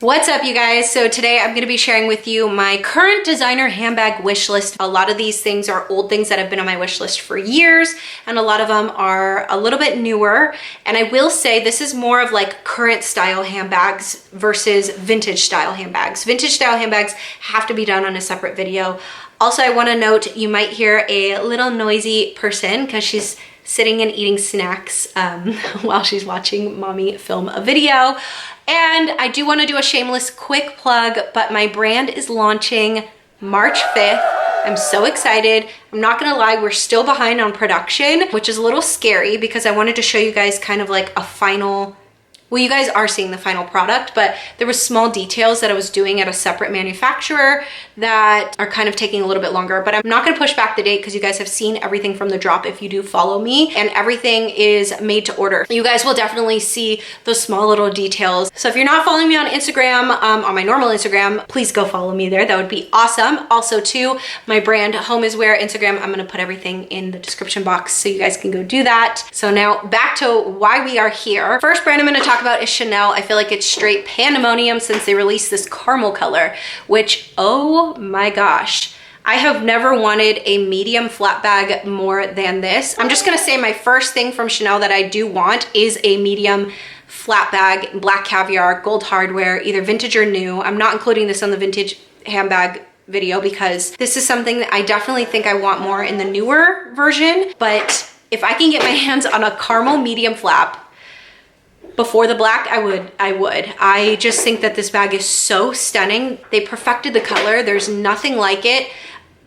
What's up, you guys? So today I'm going to be sharing with you my current designer handbag wish list. A lot of these things are old things that have been on my wish list for years, and a lot of them are a little bit newer. And I will say this is more of like current style handbags versus vintage style handbags. Vintage style handbags have to be done on a separate video. Also, I want to note you might hear a little noisy person because she's sitting and eating snacks while she's watching mommy film a video. And I do want to do a shameless quick plug, but my brand is launching March 5th. I'm so excited. I'm not gonna lie, we're still behind on production, which is a little scary because I wanted to show you guys kind of like a final, well, you guys are seeing the final product, but there was small details that I was doing at a separate manufacturer that are kind of taking a little bit longer, but I'm not gonna push back the date because you guys have seen everything from the drop if you do follow me, and everything is made to order. You guys will definitely see those small little details. So if you're not following me on Instagram, on my normal Instagram, please go follow me there. That would be awesome. Also too, my brand Home Is Wear Instagram, I'm gonna put everything in the description box so you guys can go do that. So now back to why we are here. First brand I'm gonna talk about is Chanel. I feel like it's straight pandemonium since they released this caramel color, which, oh my gosh, I have never wanted a medium flat bag more than this. I'm just gonna say my first thing from Chanel that I do want is a medium flat bag, black caviar, gold hardware, either vintage or new. I'm not including this on the vintage handbag video because this is something that I definitely think I want more in the newer version, but if I can get my hands on a caramel medium flap before the black, I would. I just think that this bag is so stunning. They perfected the color. There's nothing like it.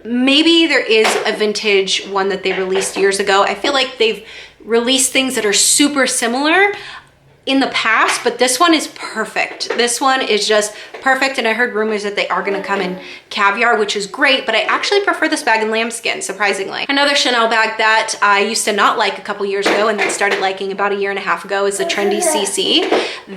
Maybe there is a vintage one that they released years ago. I feel like they've released things that are super similar in the past, but this one is perfect. This one is just perfect, and I heard rumors that they are gonna come in caviar, which is great, but I actually prefer this bag in lambskin, surprisingly. Another Chanel bag that I used to not like a couple years ago and then started liking about a year and a half ago is the Trendy Cc.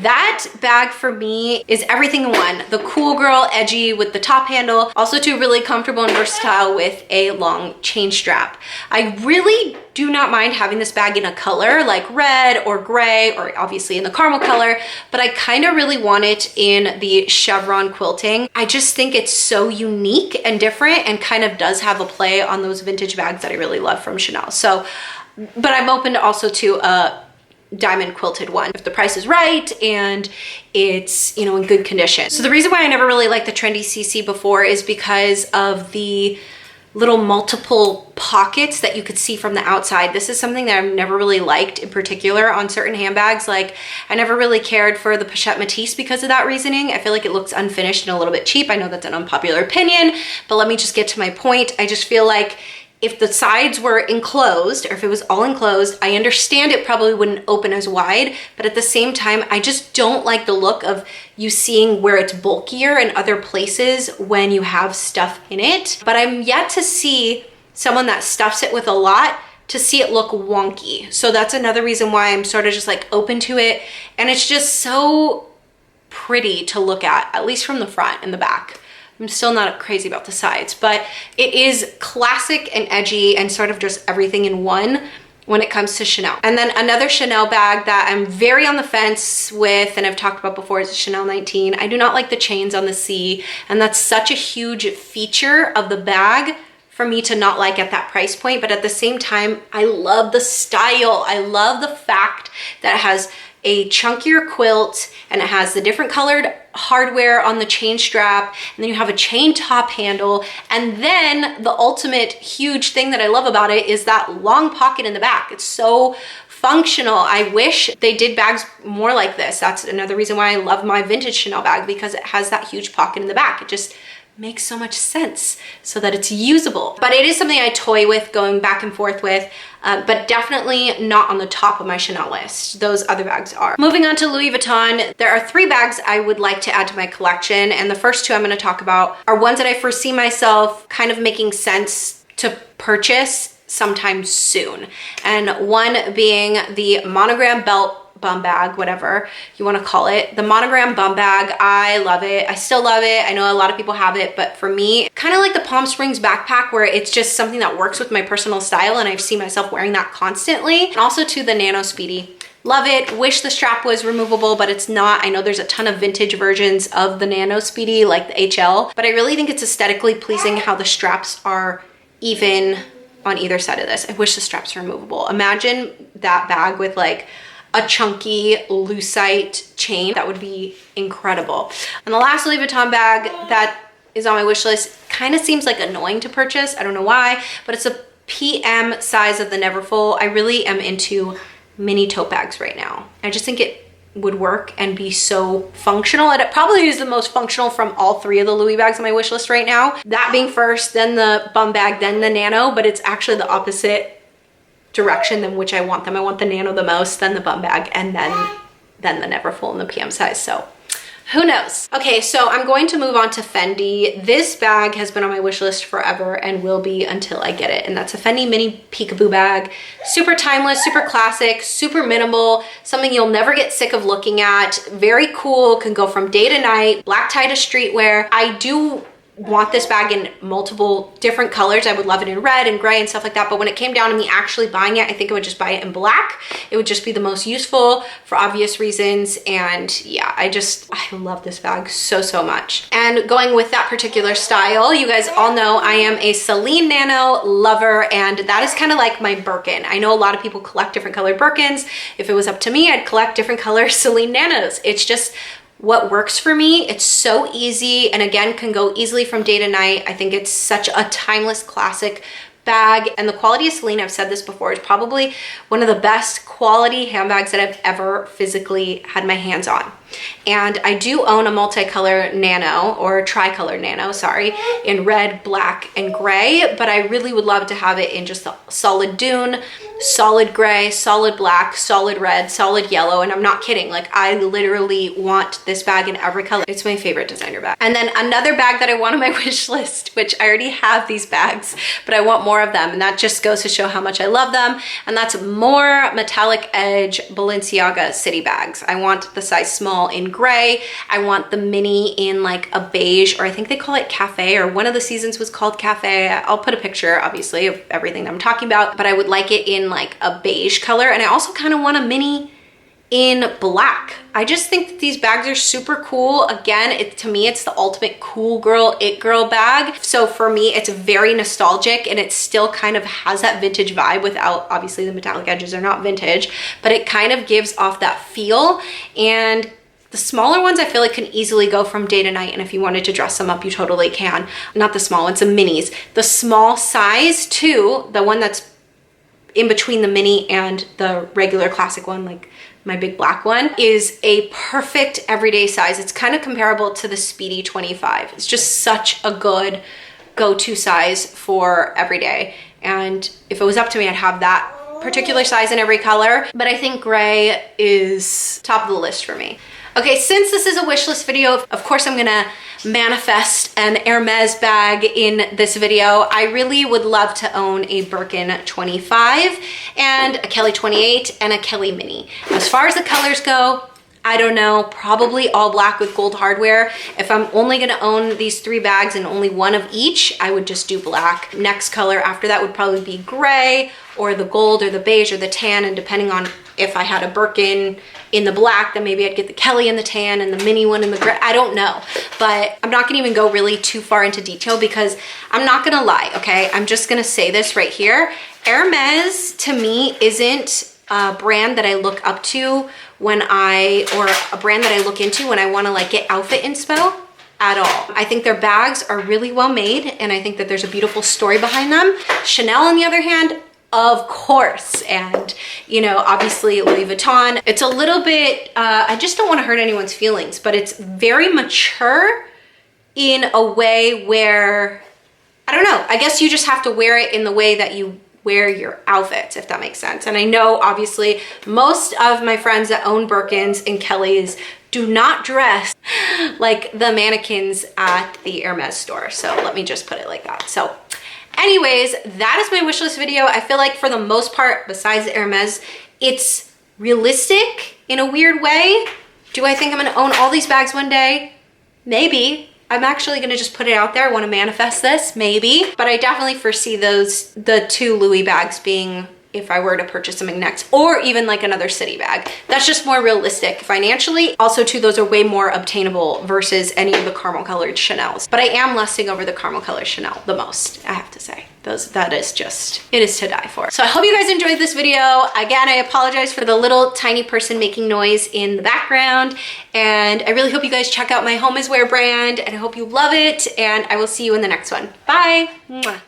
That bag for me is everything in one. The cool girl, edgy with the top handle, also too really comfortable and versatile with a long chain strap. I really do not mind having this bag in a color like red or gray, or obviously in the caramel color, but I kind of really want it in the chevron quilting. I just think it's so unique and different and kind of does have a play on those vintage bags that I really love from Chanel. So, but I'm open also to a diamond quilted one if the price is right and it's, you know, in good condition. So the reason why I never really liked the Trendy Cc before is because of the little multiple pockets that you could see from the outside. This is something that I've never really liked in particular on certain handbags. Like, I never really cared for the Pochette Métis because of that reasoning. I feel like it looks unfinished and a little bit cheap. I know that's an unpopular opinion, but let me just get to my point. I just feel like if the sides were enclosed, or if it was all enclosed, I understand it probably wouldn't open as wide, but at the same time, I just don't like the look of you seeing where it's bulkier in other places when you have stuff in it. But I'm yet to see someone that stuffs it with a lot to see it look wonky. So that's another reason why I'm sort of just like open to it. And it's just so pretty to look at least from the front and the back. I'm still not crazy about the sides, but it is classic and edgy and sort of just everything in one when it comes to Chanel. And then another Chanel bag that I'm very on the fence with, and I've talked about before, is Chanel 19. I do not like the chains on the C, and that's such a huge feature of the bag for me to not like at that price point. But at the same time, I love the style. I love the fact that it has a chunkier quilt and it has the different colored hardware on the chain strap, and then you have a chain top handle, and then the ultimate huge thing that I love about it is that long pocket in the back. It's so functional. I wish they did bags more like this. That's another reason why I love my vintage Chanel bag, because it has that huge pocket in the back. It just makes so much sense so that it's usable. But it is something I toy with, going back and forth with, but definitely not on the top of my Chanel list. Those other bags are. Moving on to Louis Vuitton, there are 3 bags I would like to add to my collection, and the first 2 I'm going to talk about are ones that I foresee myself kind of making sense to purchase sometime soon. And one being the Monogram Belt Bum Bag, whatever you want to call it. The Monogram Bum Bag, I love it. I still love it. I know a lot of people have it, but for me, kind of like the Palm Springs backpack, where it's just something that works with my personal style, and I've seen myself wearing that constantly. And also to the Nano Speedy Love it. Wish the strap was removable, but it's not. I know there's a ton of vintage versions of the Nano Speedy, like the HL, but I really think it's aesthetically pleasing how the straps are even on either side of this. I wish the straps were removable. Imagine that bag with like a chunky lucite chain. That would be incredible. And the last Louis Vuitton bag that is on my wish list kind of seems like annoying to purchase. I don't know why, but it's a PM size of the Neverfull. I really am into mini tote bags right now. I just think it would work and be so functional. And it probably is the most functional from all three of the Louis bags on my wish list right now. That being first, then the bum bag, then the Nano, but it's actually the opposite direction than which I want them. I want the Nano the most, then the bum bag, and then the Neverfull in the PM size. So who knows? Okay, so I'm going to move on to Fendi. This bag has been on my wish list forever and will be until I get it. And that's a Fendi mini peekaboo bag. Super timeless, super classic, super minimal, something you'll never get sick of looking at. Very cool, can go from day to night, black tie to streetwear. I do want this bag in multiple different colors. I would love it in red and gray and stuff like that. But when it came down to me actually buying it, I think I would just buy it in black. It would just be the most useful for obvious reasons. And yeah, I love this bag so, so much. And going with that particular style, you guys all know I am a Celine Nano lover, and that is kind of like my Birkin. I know a lot of people collect different colored Birkins. If it was up to me, I'd collect different color Celine Nanos. It's just what works for me. It's so easy, and again, can go easily from day to night. I think it's such a timeless classic bag, and the quality of Celine, I've said this before, is probably one of the best quality handbags that I've ever physically had my hands on. And I do own a multicolor Nano, or tricolor Nano, sorry, in red, black, and gray, but I really would love to have it in just the solid dune, solid gray, solid black, solid red, solid yellow, and I'm not kidding. Like, I literally want this bag in every color. It's my favorite designer bag. And then another bag that I want on my wish list, which I already have these bags, but I want more of them, and that just goes to show how much I love them, and that's more metallic edge Balenciaga city bags. I want the size small in gray. I want the mini in like a beige, or I think they call it cafe, or one of the seasons was called cafe. I'll put a picture obviously of everything that I'm talking about, but I would like it in like a beige color. And I also kind of want a mini in black. I just think that these bags are super cool. Again, to me, it's the ultimate cool girl, it girl bag. So for me, it's very nostalgic, and it still kind of has that vintage vibe without, obviously the metallic edges are not vintage, but it kind of gives off that feel. And the smaller ones I feel like can easily go from day to night, and if you wanted to dress them up, you totally can. Not the small ones, the minis. The small size too, the one that's in between the mini and the regular classic one, like my big black one, is a perfect everyday size. It's kind of comparable to the Speedy 25. It's just such a good go-to size for everyday. And if it was up to me, I'd have that particular size in every color, but I think gray is top of the list for me. Okay, since this is a wish list video, of course I'm gonna manifest an Hermes bag in this video. I really would love to own a Birkin 25 and a Kelly 28 and a Kelly Mini. As far as the colors go, I don't know, probably all black with gold hardware. If I'm only gonna own these three bags and only one of each, I would just do black. Next color after that would probably be gray, or the gold, or the beige, or the tan, and depending on if I had a Birkin in the black, then maybe I'd get the Kelly in the tan and the mini one in the gray. I don't know, but I'm not gonna even go really too far into detail, because I'm not gonna lie, okay? I'm just gonna say this right here. Hermes, to me, isn't a brand that I look up to or a brand that I look into when I wanna like get outfit inspo at all. I think their bags are really well made, and I think that there's a beautiful story behind them. Chanel, on the other hand, of course, and you know, obviously Louis Vuitton. It's a little bit, I just don't want to hurt anyone's feelings, but it's very mature in a way where, I don't know, I guess you just have to wear it in the way that you wear your outfits, if that makes sense. And I know obviously most of my friends that own Birkins and Kellys do not dress like the mannequins at the Hermes store. So let me just put it like that. So anyways, that is my wish list video. I feel like for the most part, besides the Hermes, it's realistic in a weird way. Do I think I'm gonna own all these bags one day? Maybe. I'm actually gonna just put it out there. I wanna manifest this, maybe. But I definitely foresee the two Louis bags being if I were to purchase something next, or even like another city bag. That's just more realistic financially. Also too, those are way more obtainable versus any of the caramel colored Chanels. But I am lusting over the caramel colored Chanel the most, I have to say. That is just, it is to die for. So I hope you guys enjoyed this video. Again, I apologize for the little tiny person making noise in the background. And I really hope you guys check out my Hermes brand, and I hope you love it. And I will see you in the next one. Bye. Mwah.